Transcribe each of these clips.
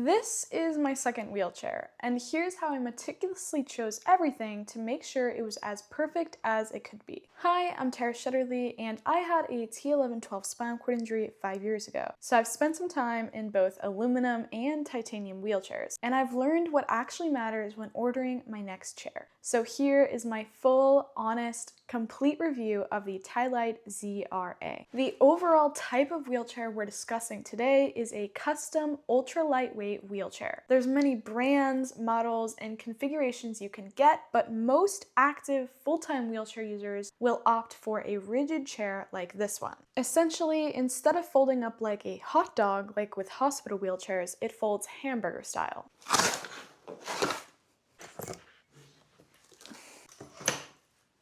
This is my second wheelchair, and here's how I meticulously chose everything to make sure it was as perfect as it could be. Hi, I'm Tara Shutterly, and I had a T11-12 spinal cord injury 5 years ago. So I've spent some time in both aluminum and titanium wheelchairs, and I've learned what actually matters when ordering my next chair. So here is my full, honest, complete review of the TiLite ZRA. The overall type of wheelchair we're discussing today is a custom ultra lightweight wheelchair. There's many brands, models, and configurations you can get, but most active full-time wheelchair users will opt for a rigid chair like this one. Essentially, instead of folding up like a hot dog like with hospital wheelchairs, it folds hamburger style.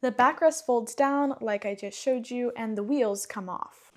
The backrest folds down like I just showed you, and the wheels come off.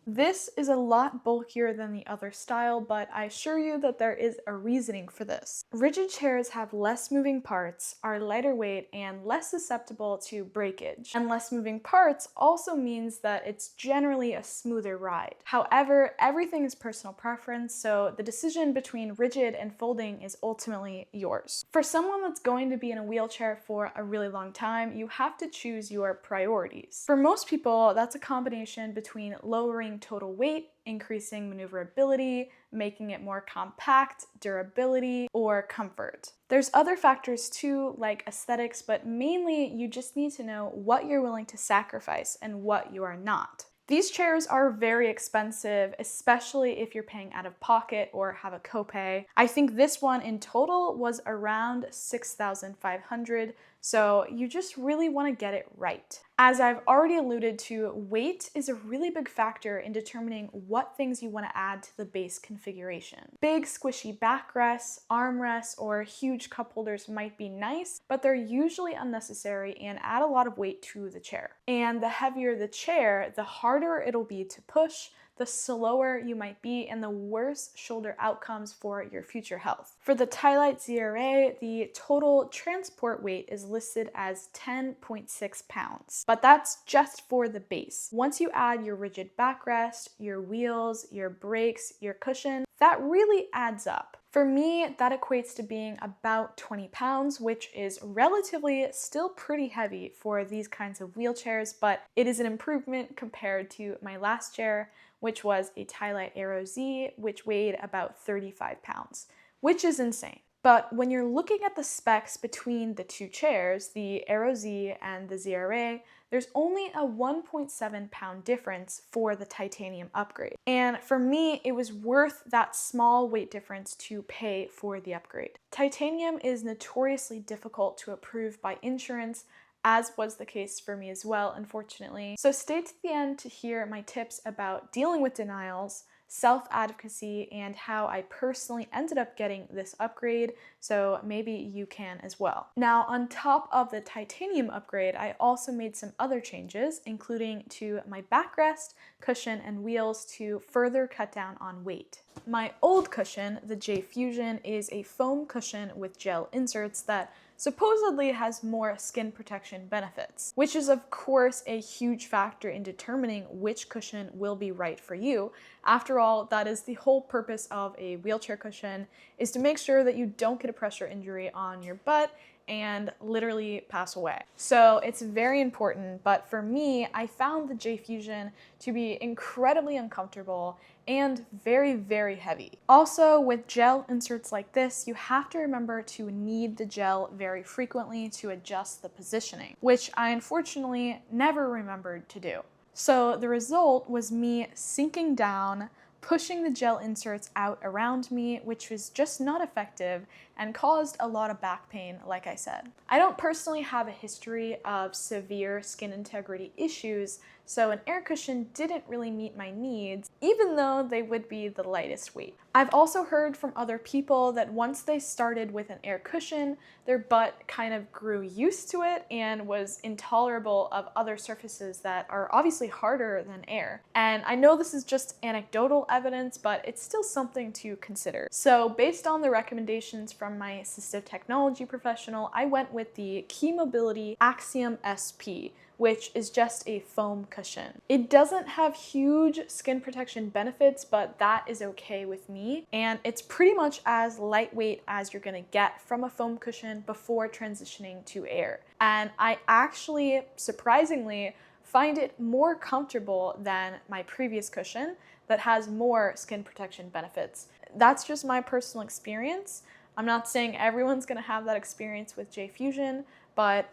This is a lot bulkier than the other style, but I assure you that there is a reasoning for this. Rigid chairs have less moving parts, are lighter weight, and less susceptible to breakage. And less moving parts also means that it's generally a smoother ride. However, everything is personal preference, so the decision between rigid and folding is ultimately yours. For someone that's going to be in a wheelchair for a really long time, you have to choose your priorities. For most people, that's a combination between lowering total weight, increasing maneuverability, making it more compact, durability, or comfort. There's other factors too, like aesthetics, but mainly you just need to know what you're willing to sacrifice and what you are not. These chairs are very expensive, especially if you're paying out of pocket or have a copay. I think this one in total was around $6,500, so you just really want to get it right. As I've already alluded to, weight is a really big factor in determining what things you want to add to the base configuration. Big squishy backrests, armrests, or huge cup holders might be nice, but they're usually unnecessary and add a lot of weight to the chair. And the heavier the chair, the harder it'll be to push, the slower you might be, and the worse shoulder outcomes for your future health. For the TiLite ZRA, the total transport weight is listed as 10.6 pounds, but that's just for the base. Once you add your rigid backrest, your wheels, your brakes, your cushion, that really adds up. For me, that equates to being about 20 pounds, which is relatively still pretty heavy for these kinds of wheelchairs, but it is an improvement compared to my last chair, which was a TiLite Aero Z, which weighed about 35 pounds, which is insane. But when you're looking at the specs between the two chairs, the Aero Z and the ZRA, there's only a 1.7 pound difference for the titanium upgrade. And for me, it was worth that small weight difference to pay for the upgrade. Titanium is notoriously difficult to approve by insurance, as was the case for me as well, unfortunately. So stay to the end to hear my tips about dealing with denials, self-advocacy, and how I personally ended up getting this upgrade, so maybe you can as well. Now, on top of the titanium upgrade, I also made some other changes, including to my backrest, cushion, and wheels to further cut down on weight. My old cushion, the J Fusion, is a foam cushion with gel inserts that supposedly has more skin protection benefits, which is of course a huge factor in determining which cushion will be right for you. After all, that is the whole purpose of a wheelchair cushion, is to make sure that you don't get a pressure injury on your butt and literally pass away. So it's very important, but for me, I found the J Fusion to be incredibly uncomfortable and very, very heavy. Also, with gel inserts like this, you have to remember to knead the gel very frequently to adjust the positioning, which I unfortunately never remembered to do. So the result was me sinking down, pushing the gel inserts out around me, which was just not effective and caused a lot of back pain, like I said. I don't personally have a history of severe skin integrity issues, so an air cushion didn't really meet my needs, even though they would be the lightest weight. I've also heard from other people that once they started with an air cushion, their butt kind of grew used to it and was intolerable of other surfaces that are obviously harder than air. And I know this is just anecdotal evidence, but it's still something to consider. So based on the recommendations from my assistive technology professional, I went with the Key Mobility Axiom SP, which is just a foam cushion. It doesn't have huge skin protection benefits, but that is okay with me. And it's pretty much as lightweight as you're gonna get from a foam cushion before transitioning to air. And I actually, surprisingly, find it more comfortable than my previous cushion that has more skin protection benefits. That's just my personal experience. I'm not saying everyone's gonna have that experience with J-Fusion, but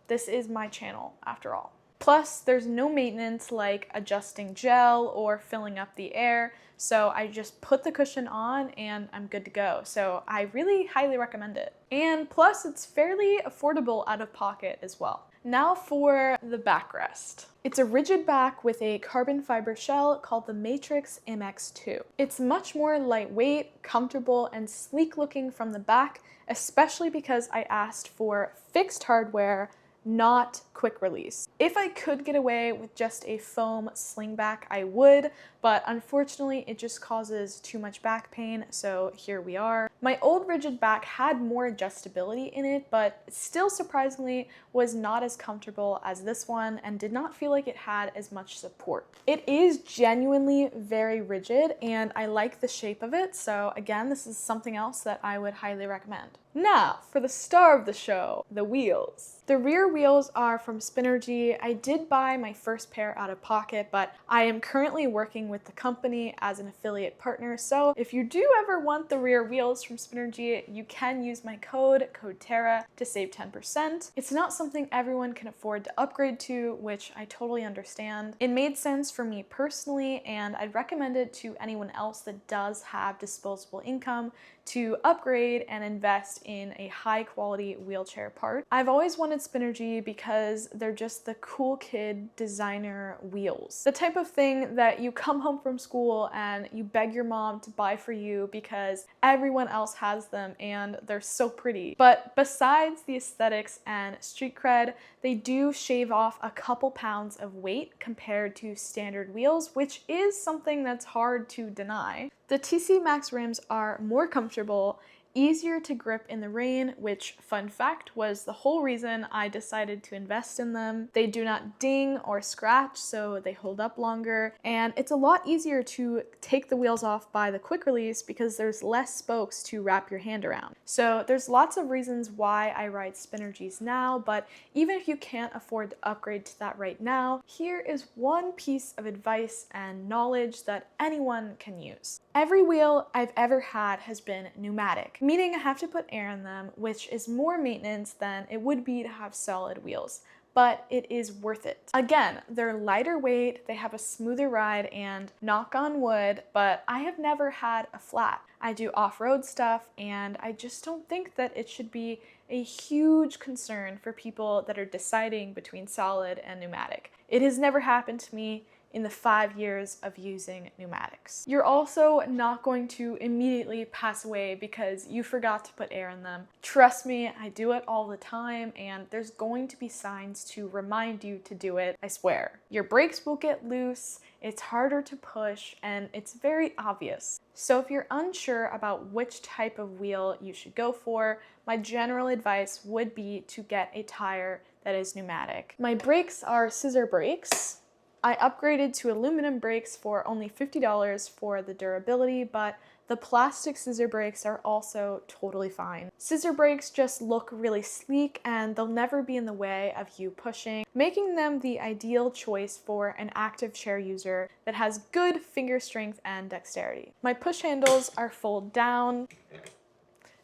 this is my channel after all. Plus, there's no maintenance like adjusting gel or filling up the air, so I just put the cushion on and I'm good to go. So I really highly recommend it. And plus, it's fairly affordable out of pocket as well. Now for the backrest. It's a rigid back with a carbon fiber shell called the Matrix MX2. It's much more lightweight, comfortable, and sleek looking from the back, especially because I asked for fixed hardware, not quick release. If I could get away with just a foam slingback, I would, but unfortunately it just causes too much back pain, so here we are. My old rigid back had more adjustability in it, but still surprisingly was not as comfortable as this one and did not feel like it had as much support. It is genuinely very rigid and I like the shape of it, so again, this is something else that I would highly recommend. Now, for the star of the show, the wheels. The rear wheels are from Spinergy. I did buy my first pair out of pocket, but I am currently working with the company as an affiliate partner, so if you do ever want the rear wheels from Spinergy, you can use my code TERRA, to save 10%. It's not something everyone can afford to upgrade to, which I totally understand. It made sense for me personally, and I'd recommend it to anyone else that does have disposable income to upgrade and invest in a high quality wheelchair part. I've always wanted Spinergy because they're just the cool kid designer wheels. The type of thing that you come home from school and you beg your mom to buy for you because everyone else has them and they're so pretty. But besides the aesthetics and street cred, they do shave off a couple pounds of weight compared to standard wheels, which is something that's hard to deny. The TC Max rims are more comfortable, easier to grip in the rain, which, fun fact, was the whole reason I decided to invest in them. They do not ding or scratch, so they hold up longer, and it's a lot easier to take the wheels off by the quick release because there's less spokes to wrap your hand around. So there's lots of reasons why I ride Spinergies now, but even if you can't afford to upgrade to that right now, here is one piece of advice and knowledge that anyone can use. Every wheel I've ever had has been pneumatic, meaning I have to put air in them, which is more maintenance than it would be to have solid wheels, but it is worth it. Again, they're lighter weight, they have a smoother ride, and knock on wood, but I have never had a flat. I do off-road stuff, and I just don't think that it should be a huge concern for people that are deciding between solid and pneumatic. It has never happened to me in the 5 years of using pneumatics. You're also not going to immediately pass away because you forgot to put air in them. Trust me, I do it all the time, and there's going to be signs to remind you to do it, I swear. Your brakes will get loose, it's harder to push, and it's very obvious. So if you're unsure about which type of wheel you should go for, my general advice would be to get a tire that is pneumatic. My brakes are scissor brakes. I upgraded to aluminum brakes for only $50 for the durability, but the plastic scissor brakes are also totally fine. Scissor brakes just look really sleek and they'll never be in the way of you pushing, making them the ideal choice for an active chair user that has good finger strength and dexterity. My push handles are fold down,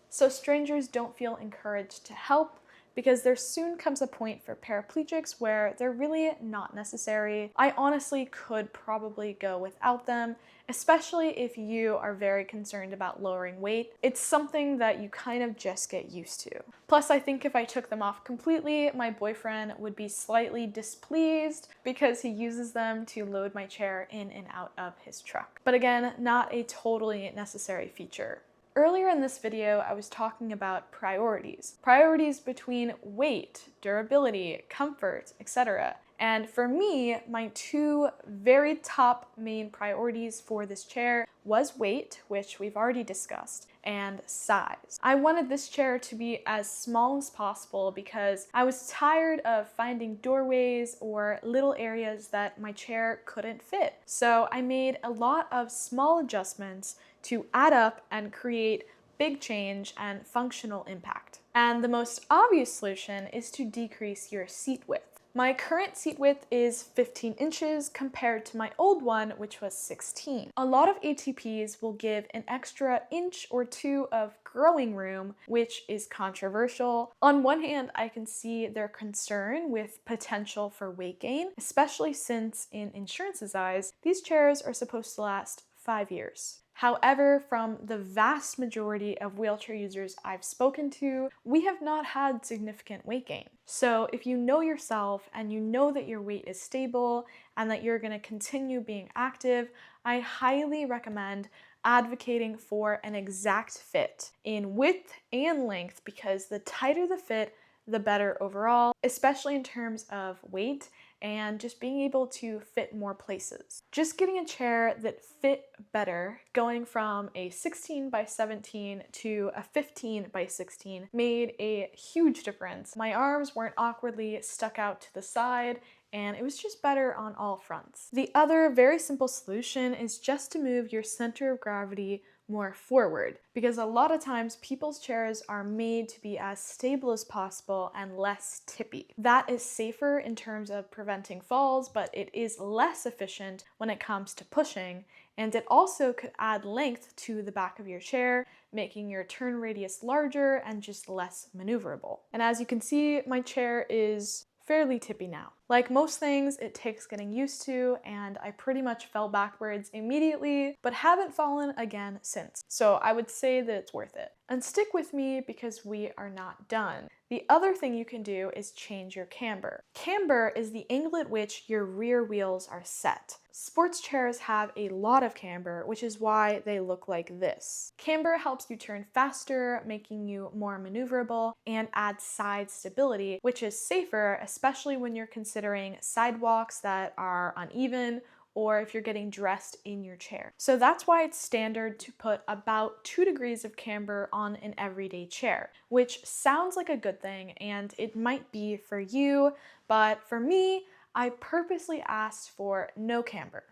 so strangers don't feel encouraged to help, because there soon comes a point for paraplegics where they're really not necessary. I honestly could probably go without them, especially if you are very concerned about lowering weight. It's something that you kind of just get used to. Plus, I think if I took them off completely, my boyfriend would be slightly displeased because he uses them to load my chair in and out of his truck. But again, not a totally necessary feature. Earlier in this video, I was talking about priorities. Priorities between weight, durability, comfort, etc. And for me, my two very top main priorities for this chair was weight, which we've already discussed, and size. I wanted this chair to be as small as possible because I was tired of finding doorways or little areas that my chair couldn't fit. So I made a lot of small adjustments to add up and create big change and functional impact. And the most obvious solution is to decrease your seat width. My current seat width is 15 inches compared to my old one, which was 16. A lot of ATPs will give an extra inch or two of growing room, which is controversial. On one hand, I can see their concern with potential for weight gain, especially since in insurance's eyes, these chairs are supposed to last 5 years. However, from the vast majority of wheelchair users I've spoken to, we have not had significant weight gain. So if you know yourself and you know that your weight is stable and that you're going to continue being active, I highly recommend advocating for an exact fit in width and length, because the tighter the fit, the better overall, especially in terms of weight and just being able to fit more places. Just getting a chair that fit better, going from a 16 by 17 to a 15 by 16, made a huge difference. My arms weren't awkwardly stuck out to the side, and it was just better on all fronts. The other very simple solution is just to move your center of gravity more forward, because a lot of times people's chairs are made to be as stable as possible and less tippy. That is safer in terms of preventing falls, but it is less efficient when it comes to pushing, and it also could add length to the back of your chair, making your turn radius larger and just less maneuverable. And as you can see, my chair is fairly tippy now. Like most things, it takes getting used to, and I pretty much fell backwards immediately, but haven't fallen again since. So I would say that it's worth it. And stick with me because we are not done. The other thing you can do is change your camber. Camber is the angle at which your rear wheels are set. Sports chairs have a lot of camber, which is why they look like this. Camber helps you turn faster, making you more maneuverable, and adds side stability, which is safer, especially when you're considering sidewalks that are uneven or if you're getting dressed in your chair. So that's why it's standard to put about 2 degrees of camber on an everyday chair, which sounds like a good thing, and it might be for you, but for me, I purposely asked for no camber.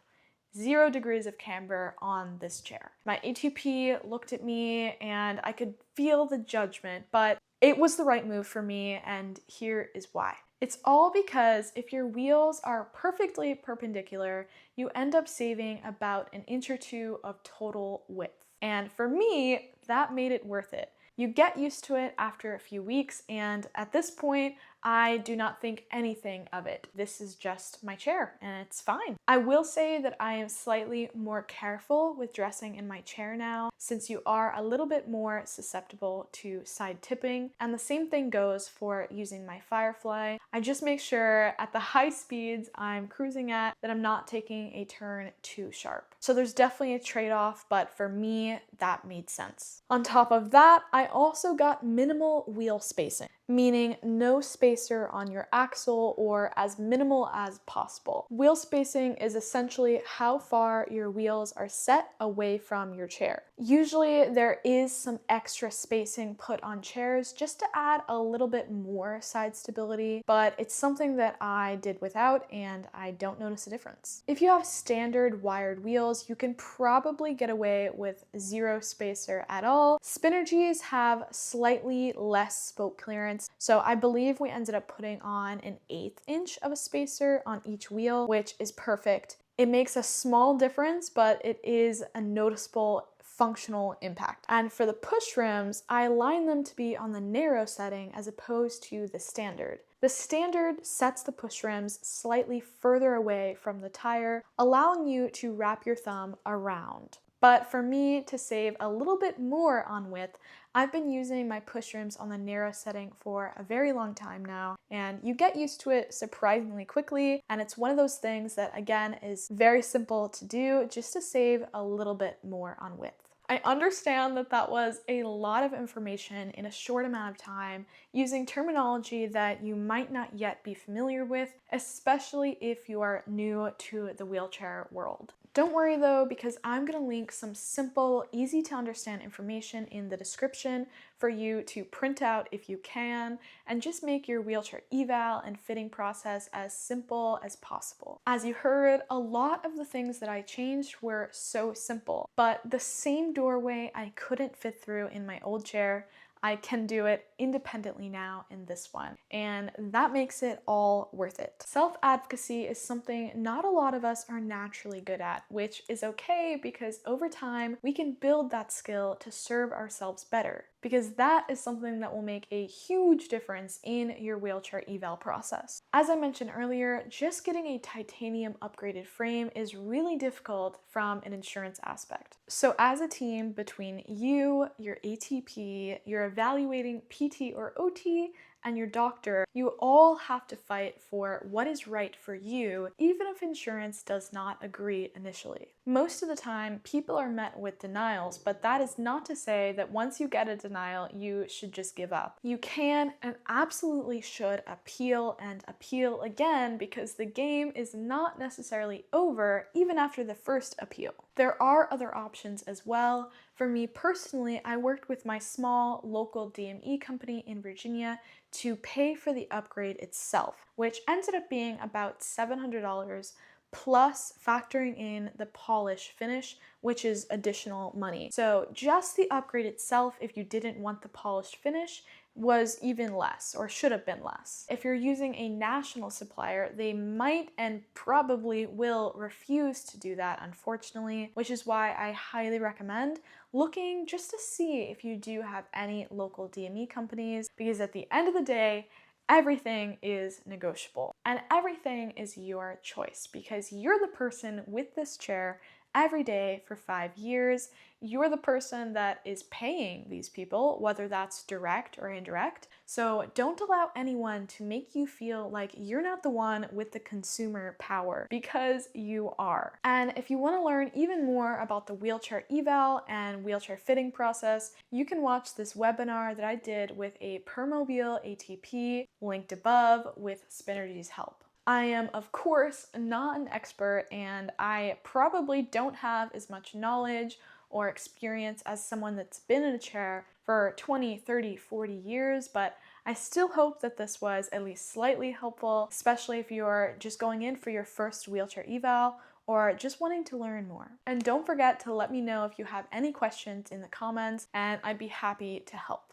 0 degrees of camber on this chair. My ATP looked at me and I could feel the judgment, but it was the right move for me, and here is why. It's all because if your wheels are perfectly perpendicular, you end up saving about an inch or two of total width. And for me, that made it worth it. You get used to it after a few weeks, and at this point, I do not think anything of it. This is just my chair, and it's fine. I will say that I am slightly more careful with dressing in my chair now, since you are a little bit more susceptible to side tipping, and the same thing goes for using my Firefly. I just make sure at the high speeds I'm cruising at that I'm not taking a turn too sharp. So there's definitely a trade-off, but for me, that made sense. On top of that, I also got minimal wheel spacing, meaning no spacer on your axle or as minimal as possible. Wheel spacing is essentially how far your wheels are set away from your chair. Usually there is some extra spacing put on chairs just to add a little bit more side stability, but it's something that I did without and I don't notice a difference. If you have standard wired wheels, you can probably get away with 0 spacer at all. Spinergies have slightly less spoke clearance, so I believe we ended up putting on an 1/8 inch of a spacer on each wheel, which is perfect. It makes a small difference, but it is a noticeable functional impact. And for the push rims, I align them to be on the narrow setting as opposed to the standard. The standard sets the push rims slightly further away from the tire, allowing you to wrap your thumb around. But for me, to save a little bit more on width, I've been using my push rims on the narrow setting for a very long time now, and you get used to it surprisingly quickly, and it's one of those things that, again, is very simple to do just to save a little bit more on width. I understand that that was a lot of information in a short amount of time, using terminology that you might not yet be familiar with, especially if you are new to the wheelchair world. Don't worry though, because I'm going to link some simple, easy to understand information in the description for you to print out if you can, and just make your wheelchair eval and fitting process as simple as possible. As you heard, a lot of the things that I changed were so simple, but the same doorway I couldn't fit through in my old chair, I can do it independently now in this one, and that makes it all worth it. Self-advocacy is something not a lot of us are naturally good at, which is okay because over time we can build that skill to serve ourselves better, because that is something that will make a huge difference in your wheelchair eval process. As I mentioned earlier, just getting a titanium upgraded frame is really difficult from an insurance aspect. So as a team between you, your ATP, your evaluating PT or OT, and your doctor, you all have to fight for what is right for you, even if insurance does not agree initially. Most of the time, people are met with denials, but that is not to say that once you get a denial, you should just give up. You can and absolutely should appeal and appeal again, because the game is not necessarily over even after the first appeal. There are other options as well. For me personally, I worked with my small local DME company in Virginia to pay for the upgrade itself, which ended up being about $700 plus factoring in the polish finish, which is additional money. So just the upgrade itself, if you didn't want the polished finish, was even less, or should have been less. If you're using a national supplier, they might and probably will refuse to do that, unfortunately, which is why I highly recommend looking just to see if you do have any local DME companies, because at the end of the day, everything is negotiable and everything is your choice, because you're the person with this chair every day for 5 years. You're the person that is paying these people, whether that's direct or indirect. So don't allow anyone to make you feel like you're not the one with the consumer power, because you are. And if you want to learn even more about the wheelchair eval and wheelchair fitting process, you can watch this webinar that I did with a Permobile ATP, linked above, with Spinergy's help. I am, of course, not an expert, and I probably don't have as much knowledge or experience as someone that's been in a chair for 20, 30, 40 years, but I still hope that this was at least slightly helpful, especially if you're just going in for your first wheelchair eval or just wanting to learn more. And don't forget to let me know if you have any questions in the comments, and I'd be happy to help.